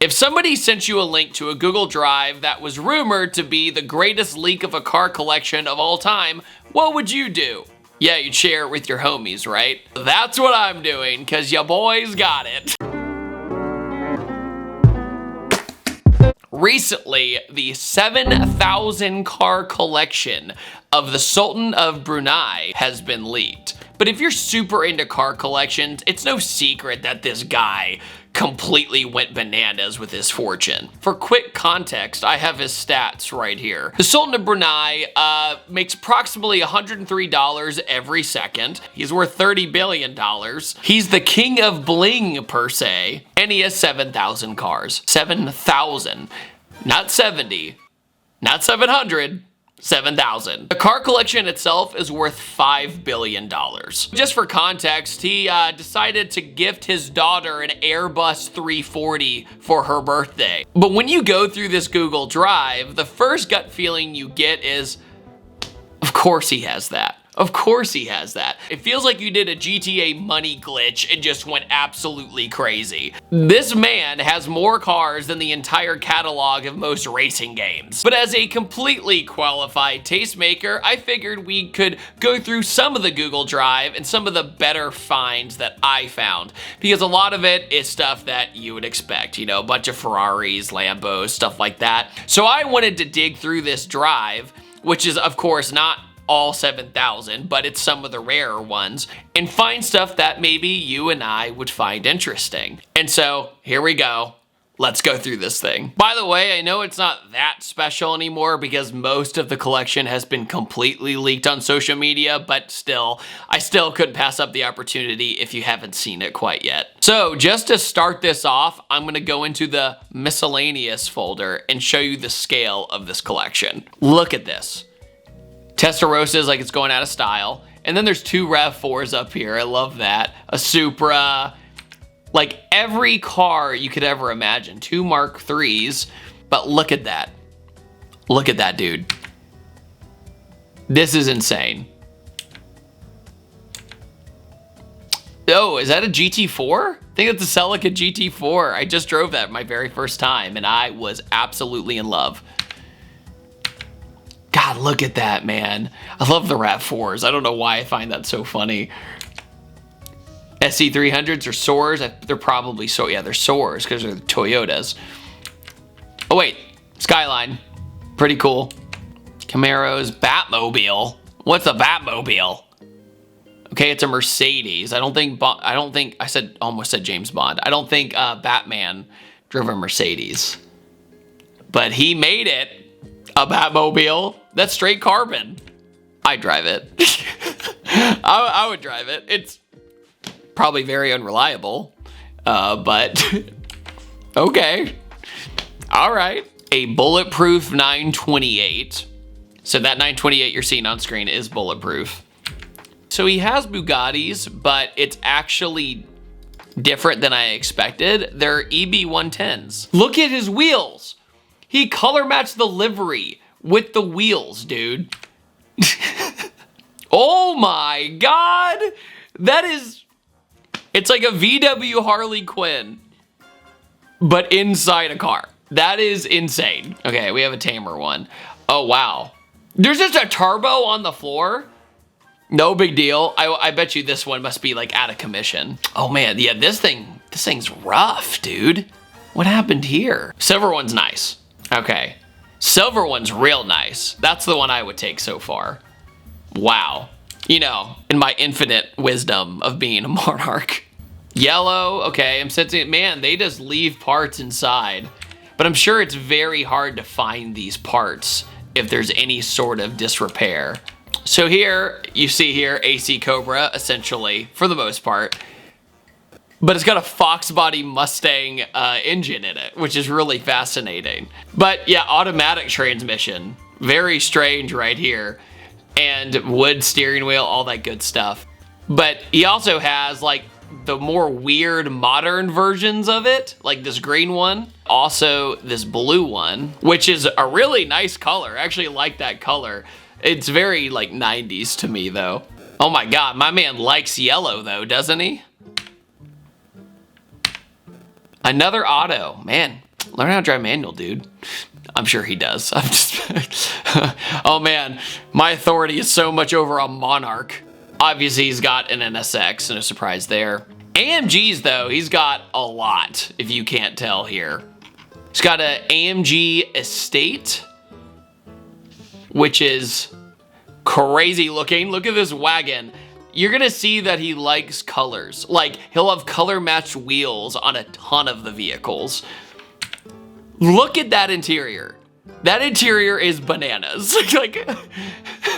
If somebody sent you a link to a Google Drive that was rumored to be the greatest leak of a car collection of all time, what would you do? Yeah, you'd share it with your homies, right? That's what I'm doing, cause ya boys got it. Recently, the 7,000 car collection of the Sultan of Brunei has been leaked. But if you're super into car collections, it's no secret that this guy completely went bananas with his fortune. For quick context, I have his stats right here. The Sultan of Brunei makes approximately $103 every second. He's worth $30 billion. He's the king of bling, per se, and he has 7,000 cars. 7,000. Not 70, not 700. 7,000. The car collection itself is worth $5 billion. Just for context, he decided to gift his daughter an Airbus 340 for her birthday. But when you go through this Google Drive, the first gut feeling you get is, of course he has that. Of course he has that. It feels like you did a GTA money glitch and just went absolutely crazy. This man has more cars than the entire catalog of most racing games. But as a completely qualified tastemaker, I figured we could go through some of the Google Drive and some of the better finds that I found. Because a lot of it is stuff that you would expect, you know, a bunch of Ferraris, Lambos, stuff like that. So I wanted to dig through this drive, which is of course not all 7,000, but it's some of the rarer ones, and find stuff that maybe you and I would find interesting. And so here we go. Let's go through this thing. By the way, I know it's not that special anymore because most of the collection has been completely leaked on social media, but still, I still couldn't pass up the opportunity if you haven't seen it quite yet. So just to start this off, I'm gonna go into the miscellaneous folder and show you the scale of this collection. Look at this. Testarossa is like it's going out of style. And then there's two RAV4s up here. I love that. A Supra. Like every car you could ever imagine. Two Mark IIIs. But look at that. Look at that, dude. This is insane. Oh, is that a GT4? I think it's a Celica GT4. I just drove that my very first time and I was absolutely in love. God, look at that, man. I love the RAV4s. I don't know why I find that so funny. SC300s or Soars. They're probably so, yeah, they're Soars because they're the Toyotas. Oh, wait. Skyline. Pretty cool. Camaros. Batmobile. What's a Batmobile? Okay, it's a Mercedes. I almost said James Bond. I don't think Batman drove a Mercedes. But he made it. A Batmobile. That's straight carbon. I'd drive it. I would drive it. It's probably very unreliable, but okay. All right. A bulletproof 928. So that 928 you're seeing on screen is bulletproof. So he has Bugattis, but it's actually different than I expected. They're EB110s. Look at his wheels. He color matched the livery with the wheels, dude. Oh my God. That is, it's like a VW Harley Quinn, but inside a car. That is insane. Okay, we have a tamer one. Oh, wow. There's just a turbo on the floor. No big deal. I bet you this one must be like out of commission. Oh man, yeah, this thing's rough, dude. What happened here? Silver one's nice. Okay, silver one's real nice. That's the one I would take so far. Wow. You know, in my infinite wisdom of being a monarch. Yellow, okay, I'm sensing, man, they just leave parts inside. But I'm sure it's very hard to find these parts if there's any sort of disrepair. So here, you see here, AC Cobra, essentially, for the most part. But it's got a Fox body Mustang engine in it, which is really fascinating. But yeah, automatic transmission. Very strange right here. And wood steering wheel, all that good stuff. But he also has like the more weird modern versions of it, like this green one. Also this blue one, which is a really nice color. I actually like that color. It's very like 90s to me though. Oh my God, my man likes yellow though, doesn't he? Another auto, man. Learn how to drive manual, dude. I'm sure he does. I'm just, oh man, my authority is so much over a Monarch. Obviously, he's got an NSX, no surprise there. AMGs, though, he's got a lot, if you can't tell here. He's got an AMG Estate, which is crazy looking. Look at this wagon. You're gonna see that he likes colors. Like, he'll have color matched wheels on a ton of the vehicles. Look at that interior. That interior is bananas.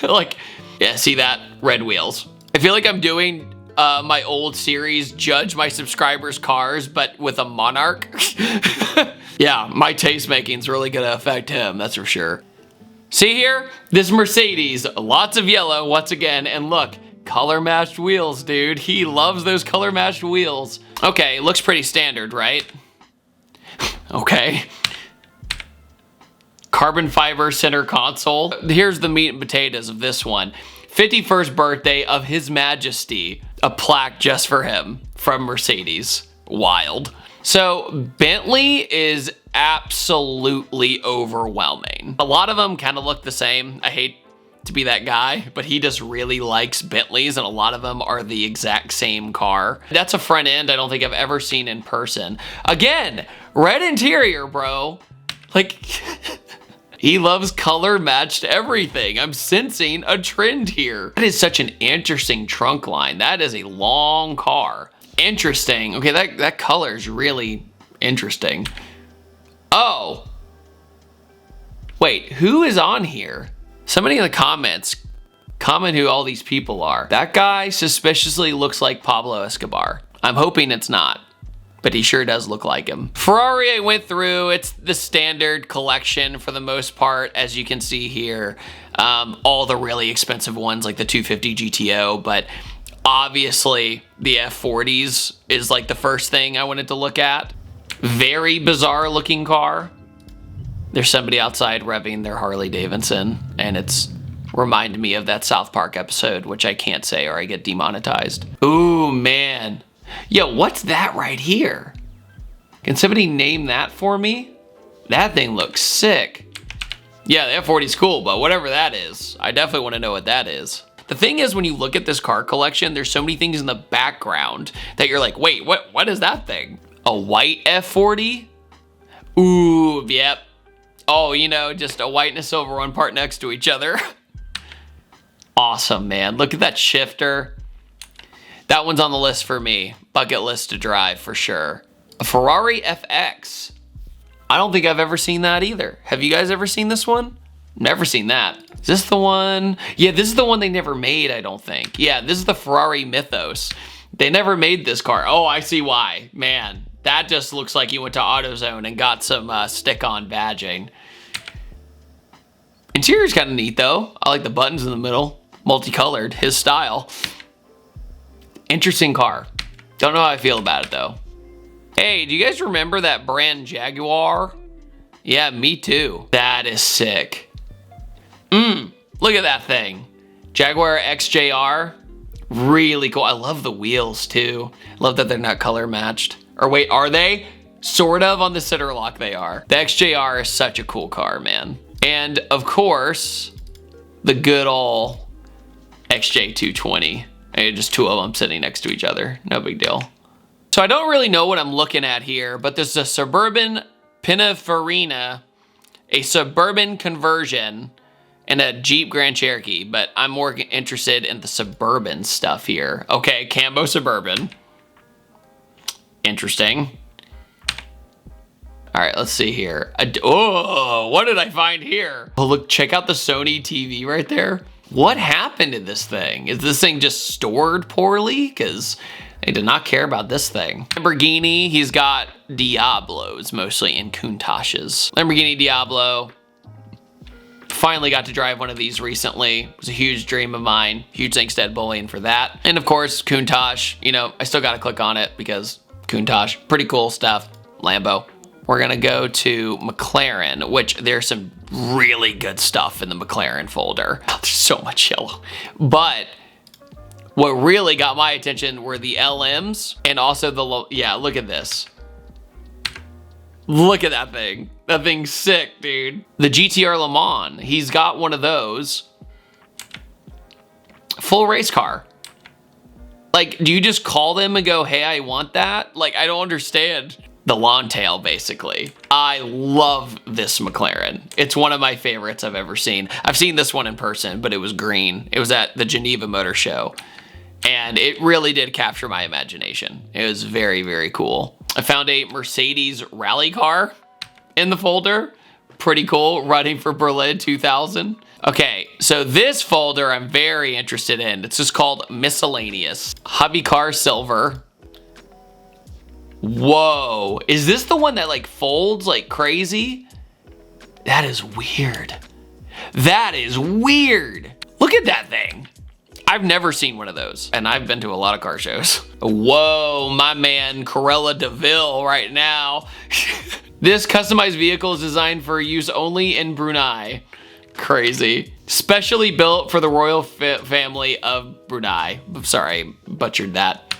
like, yeah, see that? Red wheels. I feel like I'm doing my old series, Judge My Subscribers' Cars, but with a Monarch. Yeah, my taste making's really gonna affect him, that's for sure. See here? This Mercedes, lots of yellow once again, and look, color matched wheels, dude. He loves those color matched wheels. Okay, looks pretty standard, right? Okay. Carbon fiber center console. Here's the meat and potatoes of this one. 51st birthday of His Majesty. A plaque just for him from Mercedes. Wild. So Bentley is absolutely overwhelming. A lot of them kind of look the same. I hate to be that guy, but he just really likes Bentleys, and a lot of them are the exact same car. That's a front end I don't think I've ever seen in person. Again, red interior, bro. Like, he loves color matched everything. I'm sensing a trend here. That is such an interesting trunk line. That is a long car. Interesting. Okay, that color is really interesting. Oh. Wait, who is on here? Somebody in the comments, comment who all these people are. That guy suspiciously looks like Pablo Escobar. I'm hoping it's not, but he sure does look like him. Ferrari I went through, it's the standard collection for the most part, as you can see here. All the really expensive ones like the 250 GTO, but obviously the F40s is like the first thing I wanted to look at. Very bizarre looking car. There's somebody outside revving their Harley Davidson, and it's reminded me of that South Park episode, which I can't say or I get demonetized. Ooh, man. Yo, what's that right here? Can somebody name that for me? That thing looks sick. Yeah, the F40's cool, but whatever that is, I definitely want to know what that is. The thing is, when you look at this car collection, there's so many things in the background that you're like, wait, what is that thing? A white F40? Ooh, yep. Oh, you know, just a white and a silver one part next to each other. Awesome, man. Look at that shifter. That one's on the list for me. Bucket list to drive for sure. A Ferrari FX. I don't think I've ever seen that either. Have you guys ever seen this one? Never seen that. Is this the one? Yeah, this is the one they never made, I don't think. Yeah, this is the Ferrari Mythos. They never made this car. Oh, I see why. Man, that just looks like you went to AutoZone and got some stick-on badging. Interior's kind of neat, though. I like the buttons in the middle. Multicolored, his style. Interesting car. Don't know how I feel about it, though. Hey, do you guys remember that brand Jaguar? Yeah, me too. That is sick. Look at that thing. Jaguar XJR. Really cool. I love the wheels, too. Love that they're not color matched. Or wait, are they? Sort of. On the center lock they are. The XJR is such a cool car, man. And, of course, the good ol' XJ220. And just two of them sitting next to each other. No big deal. So I don't really know what I'm looking at here, but there's a Suburban Pininfarina, a Suburban conversion, and a Jeep Grand Cherokee, but I'm more interested in the Suburban stuff here. Okay, Cambo Suburban. Interesting. All right, let's see here. Oh, what did I find here? Oh, look, check out the Sony TV right there. What happened to this thing? Is this thing just stored poorly? Because they did not care about this thing. Lamborghini, he's got Diablos, mostly in Countach's. Lamborghini Diablo. Finally got to drive one of these recently. It was a huge dream of mine. Huge thanks to Ed Bullion for that. And of course, Countach, you know, I still gotta click on it because Countach, pretty cool stuff. Lambo. We're gonna go to McLaren, which there's some really good stuff in the McLaren folder. Oh, there's so much yellow. But what really got my attention were the LMs and also the, yeah, look at this. Look at that thing. That thing's sick, dude. The GTR Le Mans, he's got one of those. Full race car. Like, do you just call them and go, hey, I want that? Like, I don't understand. The long tail, basically. I love this McLaren. It's one of my favorites I've ever seen. I've seen this one in person, but it was green. It was at the Geneva Motor Show. And it really did capture my imagination. It was very, very cool. I found a Mercedes rally car in the folder. Pretty cool, running for Berlin 2000. Okay, so this folder I'm very interested in. It's just called Miscellaneous. Hobby Car Silver. Whoa, is this the one that like folds like crazy? That is weird. That is weird. Look at that thing. I've never seen one of those, and I've been to a lot of car shows. Whoa, my man Corella DeVille right now. This customized vehicle is designed for use only in Brunei. Crazy. Specially built for the royal family of Brunei. Sorry, butchered that.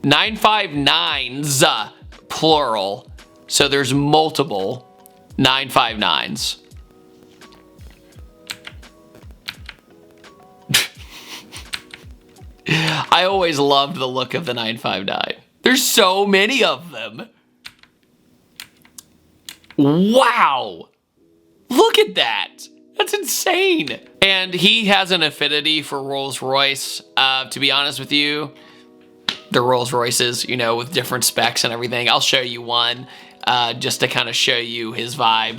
959s, plural. So there's multiple 959s. I always loved the look of the 959. There's so many of them. Wow. Look at that. That's insane. And he has an affinity for Rolls-Royce. To be honest with you, the Rolls-Royces, you know, with different specs and everything. I'll show you one just to kind of show you his vibe.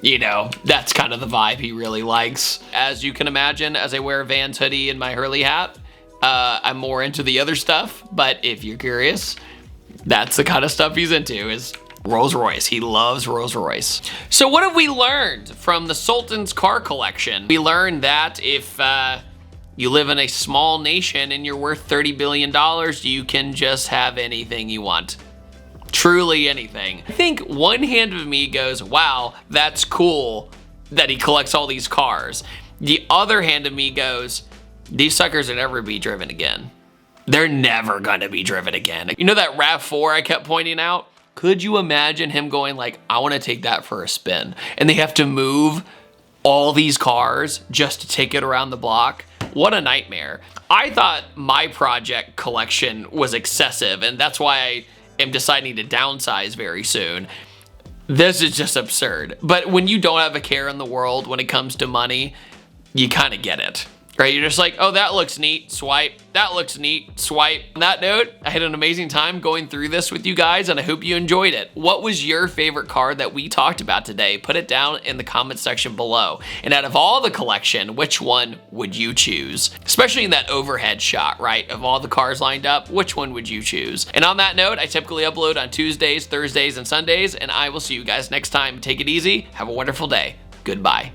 You know, that's kind of the vibe he really likes. As you can imagine, as I wear a Vans hoodie and my Hurley hat, I'm more into the other stuff. But if you're curious, that's the kind of stuff he's into, is Rolls-Royce. He loves Rolls-Royce. So what have we learned from the Sultan's car collection? We learned that if you live in a small nation and you're worth $30 billion, you can just have anything you want. Truly anything. I think one hand of me goes, wow, that's cool that he collects all these cars. The other hand of me goes, these suckers will never be driven again. They're never gonna be driven again. You know that RAV4 I kept pointing out? Could you imagine him going like, I wanna take that for a spin? And they have to move all these cars just to take it around the block? What a nightmare. I thought my project collection was excessive, and that's why I am deciding to downsize very soon. This is just absurd. But when you don't have a care in the world when it comes to money, you kind of get it. Right, you're just like, oh, that looks neat, swipe. That looks neat, swipe. On that note, I had an amazing time going through this with you guys, and I hope you enjoyed it. What was your favorite car that we talked about today? Put it down in the comment section below. And out of all the collection, which one would you choose? Especially in that overhead shot, right? Of all the cars lined up, which one would you choose? And on that note, I typically upload on Tuesdays, Thursdays, and Sundays, and I will see you guys next time. Take it easy. Have a wonderful day. Goodbye.